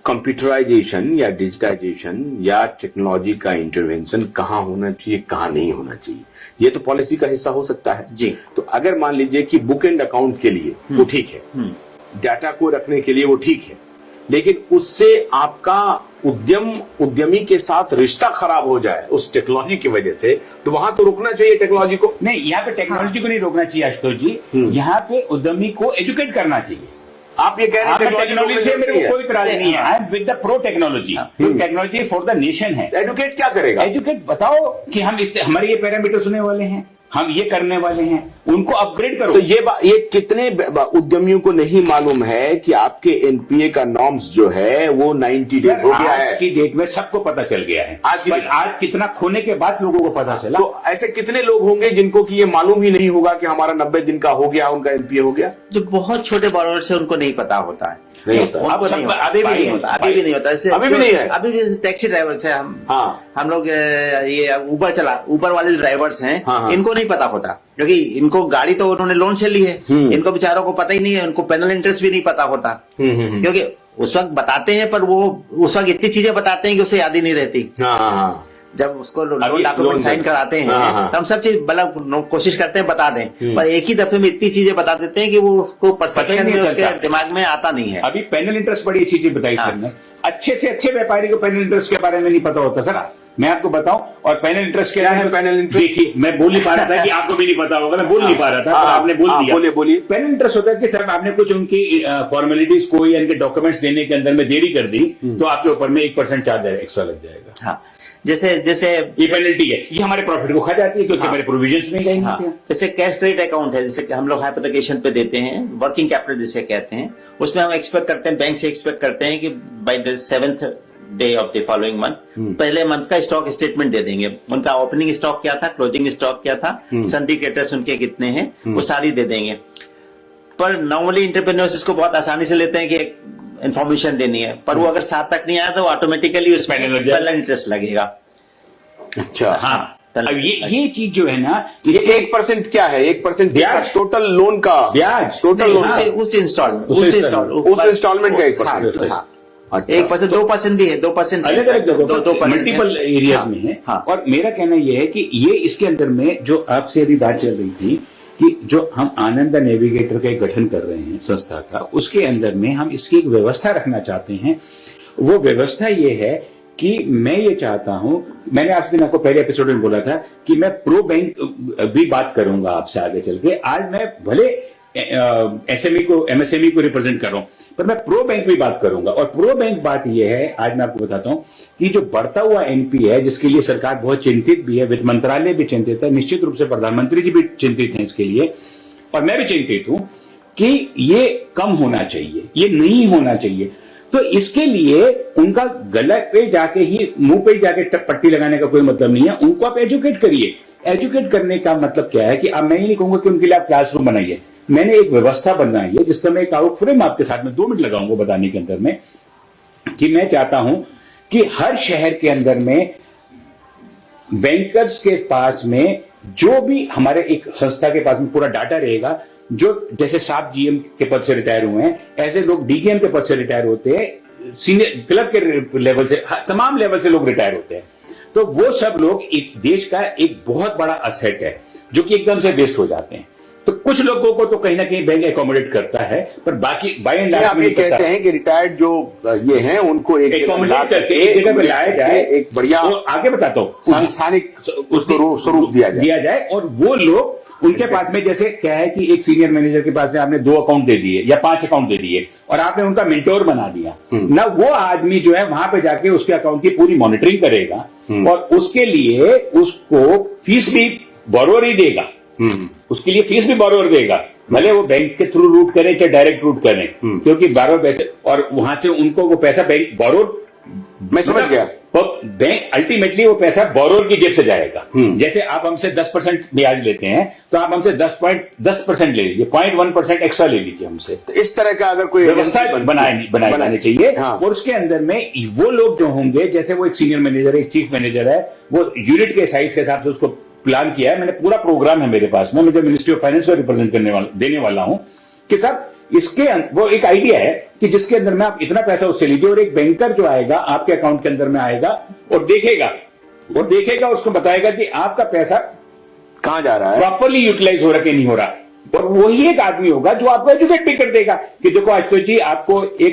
Computerisation या digitisation या technology का इंटरवेंशन कहाँ होना चाहिए, कहाँ नहीं होना चाहिए, ये तो पॉलिसी का हिस्सा हो सकता है जी। तो अगर मान लीजिए कि बुक एंड अकाउंट के लिए वो ठीक है, डाटा को रखने के लिए वो ठीक है, लेकिन उससे आपका उद्यमी के साथ रिश्ता खराब हो जाए उस टेक्नोलॉजी की वजह से, तो वहां तो रोकना चाहिए टेक्नोलॉजी को। नहीं, यहाँ पे टेक्नोलॉजी को नहीं रोकना चाहिए आशुतोष जी, यहाँ पे उद्यमी को एजुकेट करना चाहिए। आप ये कह रहे हैं टेक्नोलॉजी से मेरे को कोई इतराज नहीं है, I am with the pro technology. Technology for the nation है। एजुकेट क्या करेगा? एजुकेट बताओ कि हम हमारे ये पैरामीटर सुनने वाले हैं, हम ये करने वाले हैं, उनको अपग्रेड करो। तो ये कितने उद्यमियों को नहीं मालूम है कि आपके एनपीए का नॉर्म्स जो है वो 90 डेज हो गया है। आज की डेट में सबको पता चल गया है। आज कितना खोने के बाद लोगों को पता चला। तो ऐसे कितने लोग होंगे जिनको कि ये मालूम ही नहीं होगा कि हमारा 90 दिन का हो गया, उनका एनपीए हो गया? जो बहुत छोटे बॉरोवर से उनको नहीं पता होता है। नहीं होता, अभी भी नहीं होता, अभी भी नहीं होता। अभी भी नहीं है। अभी भी टैक्सी ड्राइवर से हम लोग ये ऊबर वाले ड्राइवर्स हैं, इनको नहीं पता होता, क्योंकि इनको गाड़ी तो उन्होंने लोन से ली है, इनको बेचारों को पता ही नहीं है, उनको पेनल इंटरेस्ट भी नहीं पता होता, क्योंकि उस वक्त बताते हैं पर वो उस वक्त इतनी चीजें बताते हैं कि उसे याद ही नहीं रहती। जब उसको लोन डॉक्यूमेंट साइन कराते हैं तो हम सब चीज मतलब कोशिश करते हैं बता दें, पर एक ही दफे में इतनी चीजें बता देते हैं कि वो उसको परसेप्शन में उसके दिमाग में आता नहीं है। अभी पेनल इंटरेस्ट बड़ी अच्छी चीज बताई सर ने। अच्छे से अच्छे व्यापारी को पेनल इंटरेस्ट के बारे में नहीं पता होता सर, मैं आपको बताऊं। और पेनल इंटरेस्ट क्या है? पेनल इंटरेस्ट देखिए, मैं बोल नहीं पा रहा था कि आपको भी नहीं पता होगा, मैं बोल नहीं पा रहा था, आपने बोल दिया। बोलिए। पेनल इंटरेस्ट होता है कि सर आपने कुछ उनकी फॉर्मेलिटीज को या इनके डॉक्यूमेंट्स देने के अंदर में देरी कर दी तो आपके ऊपर में 1% चार्ज एक्स्ट्रा लग जाएगा। हाँ, जैसे ये पेनल्टी है, ये हमारे प्रॉफिट को खा जाती है क्योंकि हमारे प्रोविजंस में नहीं होते हैं। जैसे कैश क्रेडिट अकाउंट है, जैसे हम लोग हाइपोथेकेशन पे देते हैं, वर्किंग कैपिटल जिसे कहते हैं, उसमें हम एक्सपेक्ट करते हैं, बैंक से एक्सपेक्ट करते हैं कि by the 7th day of the following month पहले मंथ का स्टॉक स्टेटमेंट दे देंगे। उनका ओपनिंग स्टॉक क्या था, क्लोजिंग स्टॉक क्या था, सन्ड्री क्रेडिटर्स उनके कितने हैं, वो सारी दे देंगे। पर नॉर्मली एंटरप्रेन्योर्स इसको बहुत आसानी से लेते हैं कि इन्फॉर्मेशन देनी है, पर वो अगर 7 तक नहीं आया तो ऑटोमेटिकली उसमें पेनल इंटरेस्ट लगेगा। अच्छा, हाँ। अब ये चीज जो है ना, ये 1% क्या है? 1% ब्याज, टोटल लोन का ब्याज, टोटल लोन उस इंस्टॉलमेंट का 1%। 1%, 2% भी है, 2% अलग अलग मल्टीपल एरियाज में है। और मेरा कहना यह है कि ये इसके अंदर में जो आपसे अभी बात चल रही थी कि जो हम आनंद नेविगेटर का एक गठन कर रहे हैं संस्था का, उसके अंदर में हम इसकी एक व्यवस्था रखना चाहते हैं। वो व्यवस्था ये है कि मैं ये चाहता हूं, मैंने आपको पहले एपिसोड में बोला था कि मैं प्रो बैंक भी बात करूंगा आपसे आगे चल के। आज मैं भले एमएसएमई को रिप्रेजेंट कर रहा हूं, पर मैं प्रो बैंक भी बात करूंगा। और प्रो बैंक बात यह है, आज मैं आपको बताता हूं कि जो बढ़ता हुआ एनपीए है, जिसके लिए सरकार बहुत चिंतित भी है, वित्त मंत्रालय भी चिंतित है, निश्चित रूप से प्रधानमंत्री जी भी चिंतित हैं इसके लिए, और मैं भी चिंतित हूं कि ये कम होना चाहिए, ये नहीं होना चाहिए। तो इसके लिए उनका गले पे जाके ही, मुंह पे जाके पट्टी लगाने का कोई मतलब नहीं है, उनको आप एजुकेट करिए। एजुकेट करने का मतलब क्या है कि अब मैं ये नहीं कहूंगा कि उनके लिए आप क्लासरूम बनाइए, मैंने एक व्यवस्था बनाई है जिसका मैं एक आउट फ्रेम आपके साथ में 2 मिनट लगाऊंगा बताने के अंदर में, कि मैं चाहता हूं कि हर शहर के अंदर में बैंकर्स के पास में जो भी हमारे एक संस्था के पास में पूरा डाटा रहेगा, जो जैसे साहब जीएम के पद से रिटायर हुए हैं, ऐसे लोग डीजीएम के पद से रिटायर होते हैं, सीनियर क्लब के लेवल से, तमाम लेवल से लोग रिटायर होते हैं। तो वो सब लोग एक देश का एक बहुत बड़ा असेट है जो कि एकदम से वेस्ट हो जाते हैं। तो कुछ लोगों को तो कहीं ना कहीं बैंक एकोमोडेट करता है, पर बाकी बाय एंड लार्ज आप ये कहते हैं कि रिटायर्ड जो ये हैं उनको एकोमोडेट करके एक जगह पे लाया जाए, एक बढ़िया, और आगे बताता हूं, सांसारिक उसको स्वरूप दिया जाए। और वो लोग, उनके पास में जैसे क्या है कि एक सीनियर मैनेजर के पास में आपने 2 अकाउंट दे दिए या 5 अकाउंट दे दिए और आपने उनका मेंटोर बना दिया ना, वो आदमी जो है वहां पे जाके उसके अकाउंट की पूरी मॉनिटरिंग करेगा और उसके लिए उसको फीस भी बोरोवर ही देगा, उसके लिए फीस भी बोरोवर देगा, भले वो बैंक के थ्रू रूट करें चाहे डायरेक्ट रूट करें, क्योंकि बोरोवर पैसे, और वहां से उनको वो पैसा बैंक बोरोवर, मैं समझ गया, बैंक अल्टीमेटली वो पैसा बोरोवर की जेब से जाएगा। जैसे आप हमसे 10% ब्याज लेते हैं तो आप हमसे 10% ले लीजिए, 0.1% एक्स्ट्रा ले लीजिए हमसे। तो इस तरह का अगर कोई व्यवस्था बनानी चाहिए। और उसके अंदर में वो लोग जो होंगे, जैसे वो एक सीनियर मैनेजर है, एक चीफ मैनेजर है, वो यूनिट के साइज के हिसाब से उसको प्लान किया है, मैंने पूरा प्रोग्राम है मेरे पास में, मुझे मिनिस्ट्री ऑफ फाइनेंस को रिप्रेजेंट देने वाला हूं कि साहब इसके वो एक आइडिया है कि जिसके अंदर में आप इतना पैसा उससे लीजिए, और एक बैंकर जो आएगा आपके अकाउंट के अंदर में आएगा और देखेगा उसको बताएगा कि आपका पैसा कहां जा रहा है, प्रॉपरली यूटिलाइज हो रहा कि नहीं हो रहा। और वही एक आदमी होगा जो आपको एजुकेट भी कर देगा कि देखो आशुतोष जी, आपको एक